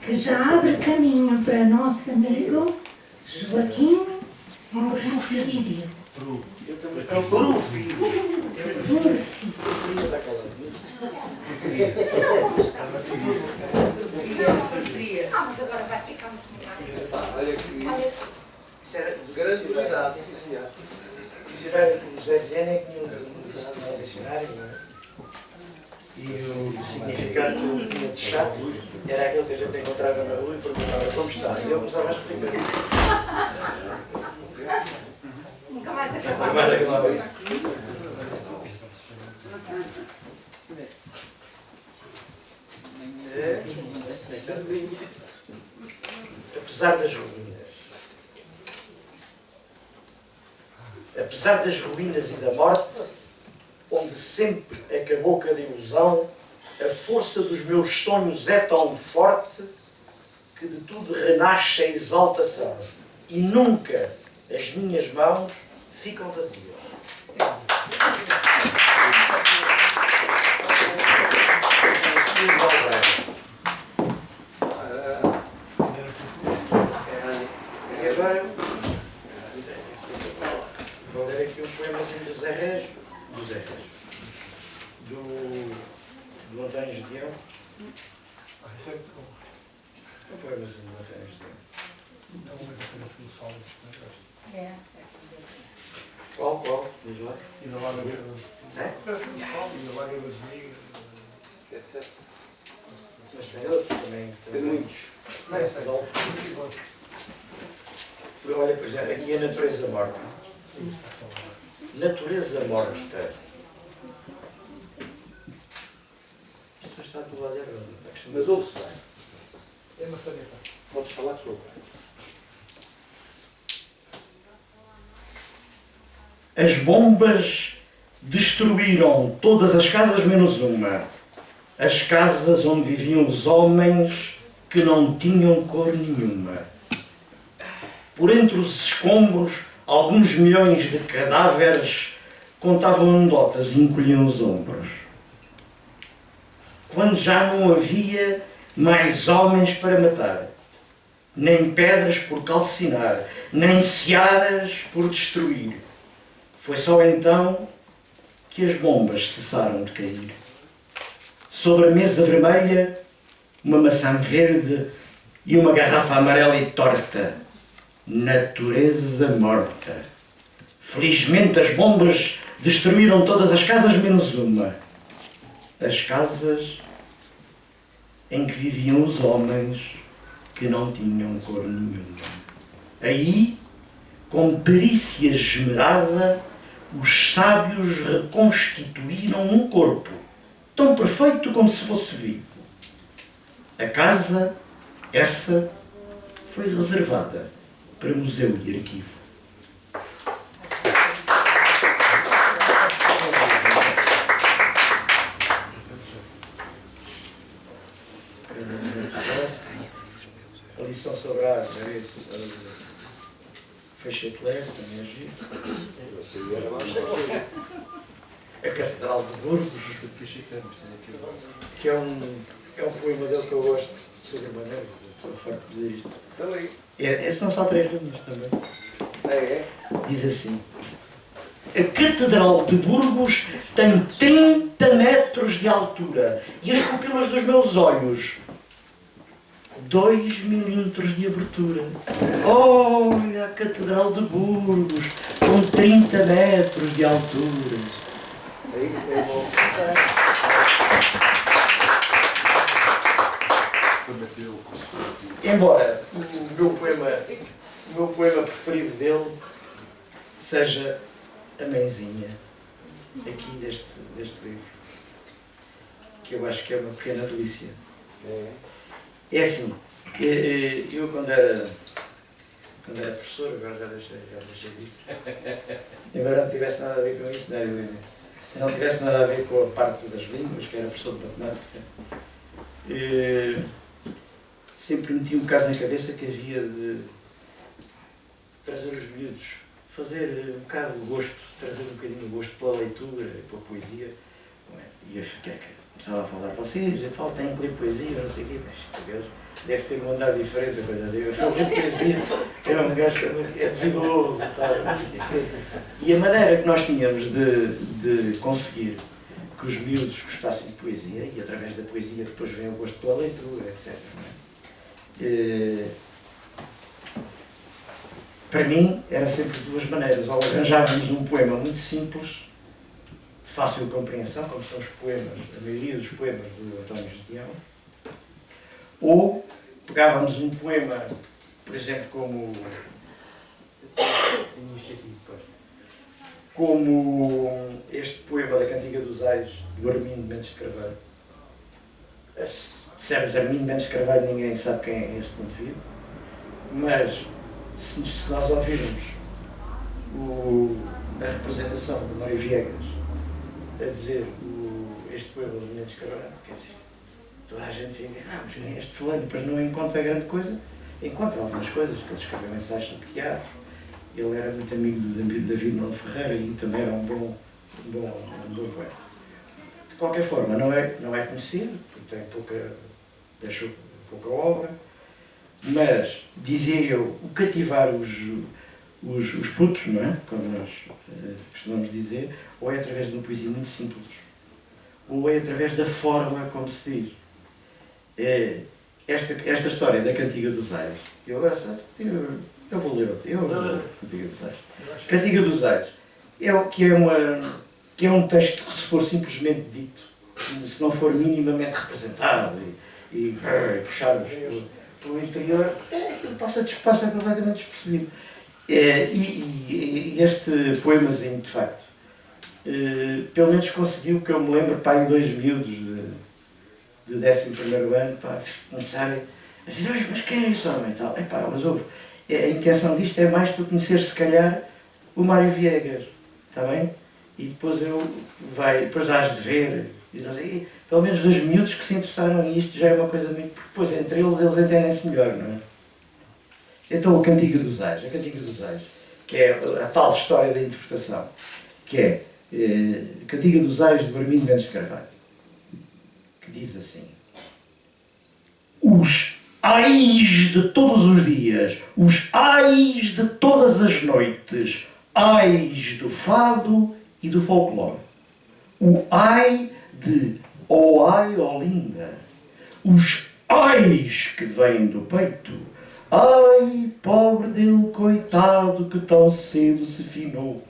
que já abre caminho para nosso amigo Joaquim Porfírio. É o Porfírio. Mas agora vai ficar muito melhor. Olha aqui. Isso era de grande novidade. Dicionário que o José Viana é que no dicionário, não é? E o significado que eu tinha de chato era aquele que a gente encontrava na rua e perguntava como está. E ele começava a explicar. Nunca mais Nunca acabava. mais acabava isso. Apesar das ruínas e da morte, onde sempre acabou cada ilusão, a força dos meus sonhos é tão forte que de tudo renasce a exaltação e nunca as minhas mãos ficam vazias. E agora vou ler aqui um poemazinho do Zé Régio, do António Gedeão. Isso é muito bom. Um poemazinho do António Gedeão. É uma coisa que nos fala dos É. Qual? Diz lá. E da Laga É? e da Laga das Migas, etc. Mas tem outros também. Tem muitos. Não é só. Olha, por exemplo, aqui a natureza morta. Natureza morta. Isto está do lado errado. Mas ouve-se bem. É uma saneta. Podes falar sobre. As bombas destruíram todas as casas menos uma. As casas onde viviam os homens que não tinham cor nenhuma. Por entre os escombros, alguns milhões de cadáveres contavam anedotas e encolhiam os ombros. Quando já não havia mais homens para matar, nem pedras por calcinar, nem searas por destruir, foi só então que as bombas cessaram de cair. Sobre a mesa vermelha, uma maçã verde e uma garrafa amarela e torta. Natureza morta. Felizmente as bombas destruíram todas as casas menos uma. As casas em que viviam os homens que não tinham cor nenhuma. Aí, com perícia esmerada, os sábios reconstituíram um corpo tão perfeito como se fosse vivo. A casa, essa, foi reservada para museu e arquivo. A lição sobre a árvore, Fechetler, também é giro. A Catedral de Burgos, que é um poema dele que eu gosto de sobremaneira, estou farto de dizer isto. São só 3 linhas também. É? Diz assim: a Catedral de Burgos tem 30 metros de altura e as pupilas dos meus olhos 2 milímetros de abertura. Olha a Catedral de Burgos com 30 metros de altura. É isso mesmo. Embora o meu poema preferido dele seja a mãezinha, aqui deste livro, que eu acho que é uma pequena delícia. É assim, eu quando era professor, agora já deixei disso, embora não tivesse nada a ver com isso, não tivesse nada a ver com a parte das línguas, que era professor de matemática, sempre meti um bocado na cabeça que havia de trazer os miúdos, fazer um bocado o gosto, trazer um bocadinho o gosto pela leitura e pela poesia. E eu fiquei, começava a falar, vocês, eu falo, tenho que ler poesia, não sei o quê, mas deve ter um andar diferente, a coisa dele. Eu sou poesia, era um gajo é duvidoso e tal. E a maneira que nós tínhamos de conseguir que os miúdos gostassem de poesia, e através da poesia depois vem o gosto pela leitura, etc. Não é? Para mim, era sempre de duas maneiras. Ou arranjávamos um poema muito simples, de fácil compreensão, como são os poemas, a maioria dos poemas do António Judeão, ou pegávamos um poema, por exemplo, como este poema da Cantiga dos Ais, do Armindo Mendes de Carvalho. Percebes, Armindo Mendes de Carvalho, ninguém sabe quem é este indivíduo, mas se nós ouvirmos a representação do Mário Viegas a dizer este poema do Armindo Mendes de Carvalho, quer dizer, toda a gente fica, mas quem é este fulano? Depois não encontra grande coisa, encontra algumas coisas, que ele escreveu mensagens sobre teatro, ele era muito amigo do David Nuno Ferreira e também era um bom poeta. De qualquer forma, não é conhecido, porque deixou pouca obra, mas, dizia eu, o cativar os putos, não é? Como nós costumamos dizer, ou é através de uma poesia muito simples, ou é através da forma como se diz. Esta história da Cantiga dos Ais, eu vou ler a Cantiga dos Ais. Cantiga dos Ais que é um texto que, se for simplesmente dito, se não for minimamente representado e puxarmos pelo interior, aquilo passa completamente despercebido. E este poemazinho, de facto, pelo menos conseguiu, que eu me lembro, em 2 miúdos de 11º ano, começarem a dizer, mas quem é esse homem e tal? Mas ouve, a intenção disto é mais tu conhecer, se calhar, o Mário Viegas, está bem? E depois depois has de ver, e pelo menos 2 miúdos que se interessaram em isto já é uma coisa muito, porque depois entre eles entendem-se melhor, não é? Então a Cantiga dos Ais, que é a tal história da interpretação, que é a Cantiga dos Ais do Armindo Mendes de Carvalho, que diz assim: os ais de todos os dias, os ais de todas as noites, ais do fado e do folclore. O ai de oh ai, oh linda, os ais que vêm do peito, ai, pobre dele, coitado, que tão cedo se finou.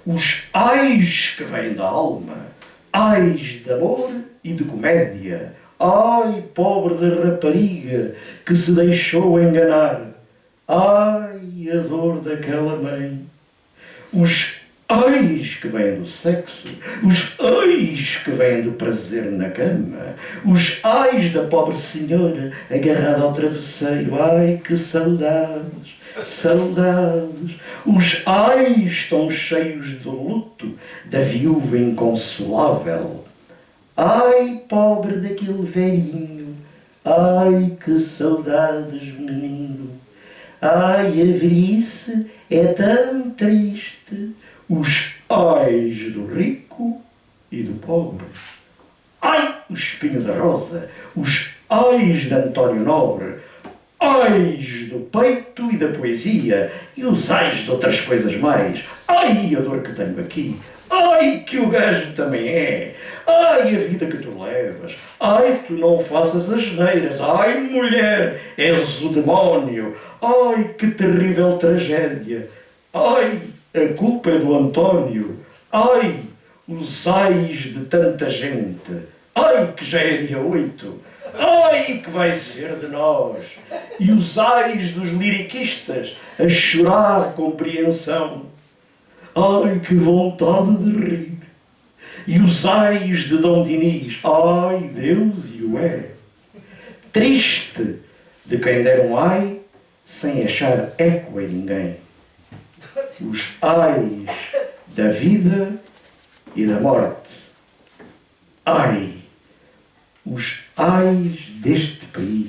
Os ais que vêm da alma, ais de amor e de comédia, ai, pobre da rapariga que se deixou enganar, ai, a dor daquela mãe. Os ais que vêm do sexo, os ais que vêm do prazer na cama, os ais da pobre senhora agarrada ao travesseiro, ai, que saudades, saudades. Os ais tão cheios de luto da viúva inconsolável, ai, pobre daquele velhinho, ai, que saudades, menino. Ai, a velhice é tão triste, os ais do rico e do pobre. Ai, o espinho da rosa, os ais de António Nobre, ais do peito e da poesia, e os ais de outras coisas mais. Ai, a dor que tenho aqui, ai, que o gajo também é, ai, a vida que tu levas, ai, tu não faças as neiras, ai, mulher, és o demónio, ai, que terrível tragédia, ai, a culpa é do António, ai, os ais de tanta gente, ai, que já é dia 8, ai, que vai ser de nós, e os ais dos liriquistas a chorar compreensão, ai, que vontade de rir, e os ais de Dom Dinis, ai, Deus e o é, triste de quem der um ai sem achar eco em ninguém. Os ais da vida e da morte. Ai, os ais deste país.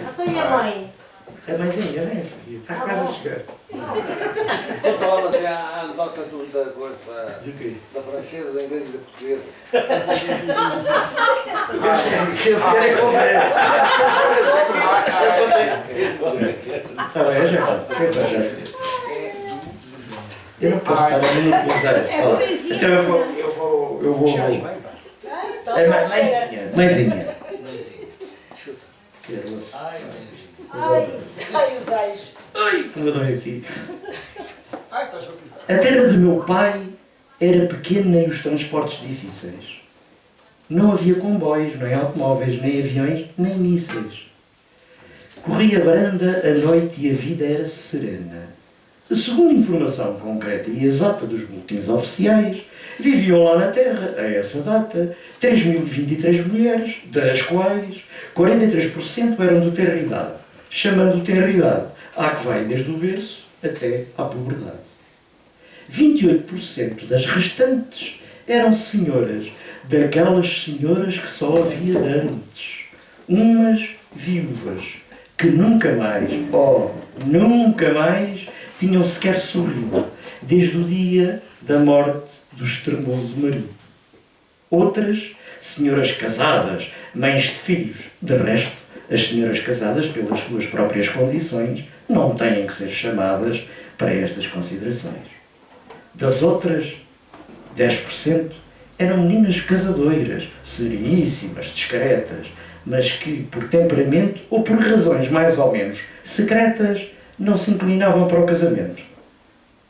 Até a mãe. A mãezinha, vem a seguir. Está quase a chegar. Conta lá assim a anedota da coisa De quê? da francesa, da inglesa e da portuguesa. Está bem, já está. O que é que vais fazer? Eu não posso estar a monopolizar. É poesia. Então eu vou. É mãezinha. Ai, os ais. Ai, como eu dói aqui. Ai, estás a pisar. A terra do meu pai era pequena e os transportes difíceis. Não havia comboios, nem automóveis, nem aviões, nem mísseis. Corria branda a noite e a vida era serena. Segundo informação concreta e exata dos boletins oficiais, viviam lá na terra, a essa data, 3.023 mulheres, das quais 43% eram de tenra idade, chamando tenra idade à que vai desde o berço até à puberdade. 28% das restantes eram senhoras, daquelas senhoras que só havia antes. Umas viúvas, que nunca mais, nunca mais, tinham sequer sorrido, desde o dia da morte do extremoso marido. Outras, senhoras casadas, mães de filhos. De resto, as senhoras casadas, pelas suas próprias condições, não têm que ser chamadas para estas considerações. Das outras, 10% eram meninas casadoiras, sereníssimas, discretas, mas que, por temperamento ou por razões mais ou menos secretas, não se inclinavam para o casamento.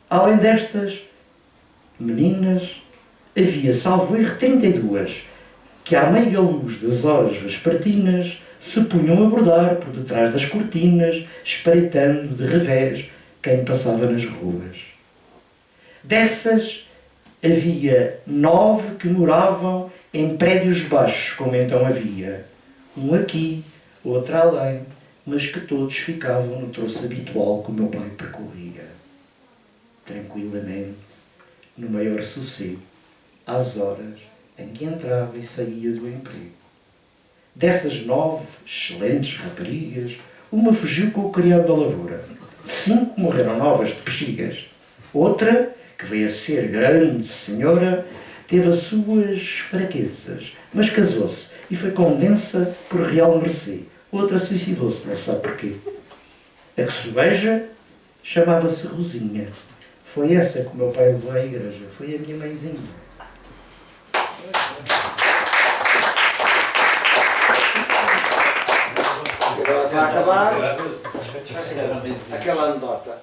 Além destas meninas, havia, salvo erro, 32, que à meia luz das horas vespertinas se punham a bordar por detrás das cortinas, espreitando de revés quem passava nas ruas. Dessas, havia 9 que moravam em prédios baixos, como então havia. Um aqui, outro além, mas que todos ficavam no troço habitual que o meu pai percorria. Tranquilamente, no maior sossego, às horas em que entrava e saía do emprego. Dessas 9 excelentes raparigas, uma fugiu com o criado da lavoura. 5 morreram novas de bexigas. Outra, que veio a ser grande senhora, teve as suas fraquezas, mas casou-se e foi condensa por real mercê. Outra suicidou-se, não sabe porquê. A que sobeja chamava-se Rosinha. Foi essa que o meu pai levou à igreja. Foi a minha mãezinha. Agora para acabar, aquela anedota.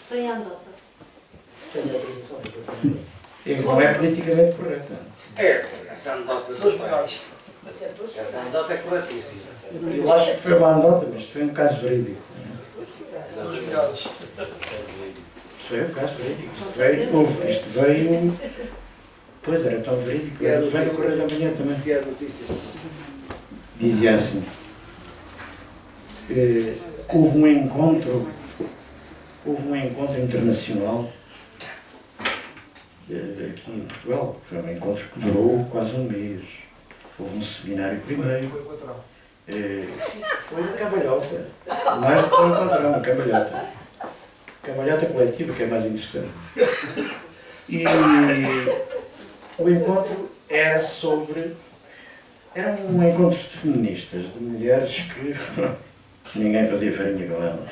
Foi a andota. Não é politicamente correta. É, essa anedota. São os maiores. Essa anedota é corretíssima. Eu acho que foi uma anedota, mas foi um caso verídico. São os melhores. Isto foi um caso verídico. Isto veio... Pois, era tão verídico. Veio no Correio da Manhã também. Que é a notícia. Dizia assim, houve um encontro internacional aqui em Portugal. Foi um encontro que durou quase um mês. Houve um seminário primeiro. Foi o patrão. Foi uma cambalhota. Mais do que um encontro, uma cambalhota. Cambalhota coletiva, que é mais interessante. E o encontro era sobre... Era um encontro de feministas, de mulheres que ninguém fazia farinha com elas.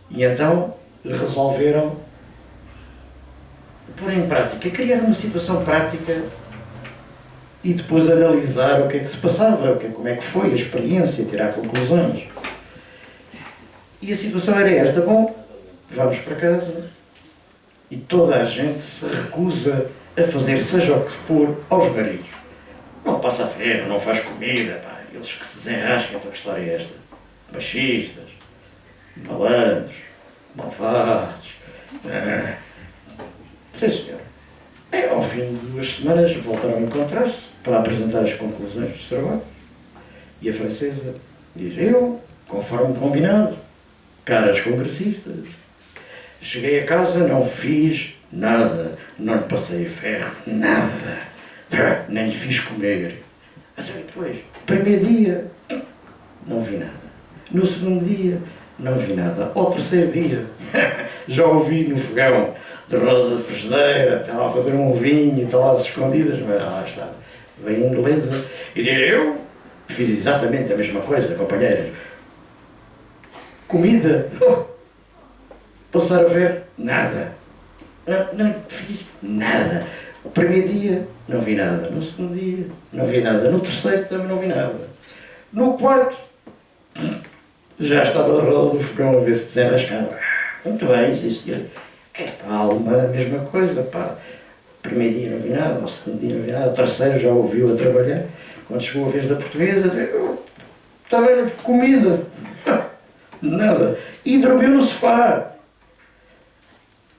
E então resolveram pôr em prática, criar uma situação prática e depois analisar o que é que se passava, como é que foi a experiência, tirar conclusões. E a situação era esta: bom, vamos para casa e toda a gente se recusa a fazer seja o que for aos maridos. Não passa ferro, não faz comida, pá. Eles que se desenrascam, então que história é esta? Machistas, malandros, malvados. Sim, senhor. Ao fim de 2 semanas voltaram a encontrar-se para apresentar as conclusões dos trabalhos. E a francesa diz: eu, conforme combinado, caras congressistas, cheguei a casa, não fiz nada, não lhe passei ferro, nada. Nem lhe fiz comer. Mas depois, primeiro dia, não vi nada. No segundo dia, não vi nada. Ao terceiro dia, já ouvi no fogão de roda de frigideira, estava a fazer um vinho, estava às escondidas, mas lá está, veio a inglesa, e eu fiz exatamente a mesma coisa, companheiras. Comida, passar a ver, nada. Não fiz nada. O primeiro dia, não vi nada. No segundo dia, não vi nada. No terceiro, também não vi nada. No quarto, já estava a roda do fogão a ver se desenrascava. Muito bem, sim senhor. É pá, a alemã, a mesma coisa, pá. O primeiro dia não vi nada, o segundo dia não vi nada, o terceiro já ouviu a trabalhar. Quando chegou a vez da portuguesa, também não vi comida. Nada. E dormiu no sofá.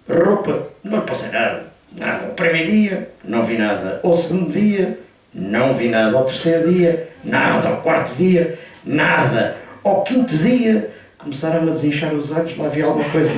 Roupa, não lhe passei nada. Nada. O primeiro dia, não vi nada. O segundo dia, não vi nada. O terceiro dia, nada. O quarto dia, nada. Ao quinto dia, começaram a desinchar os olhos, lá havia alguma coisa.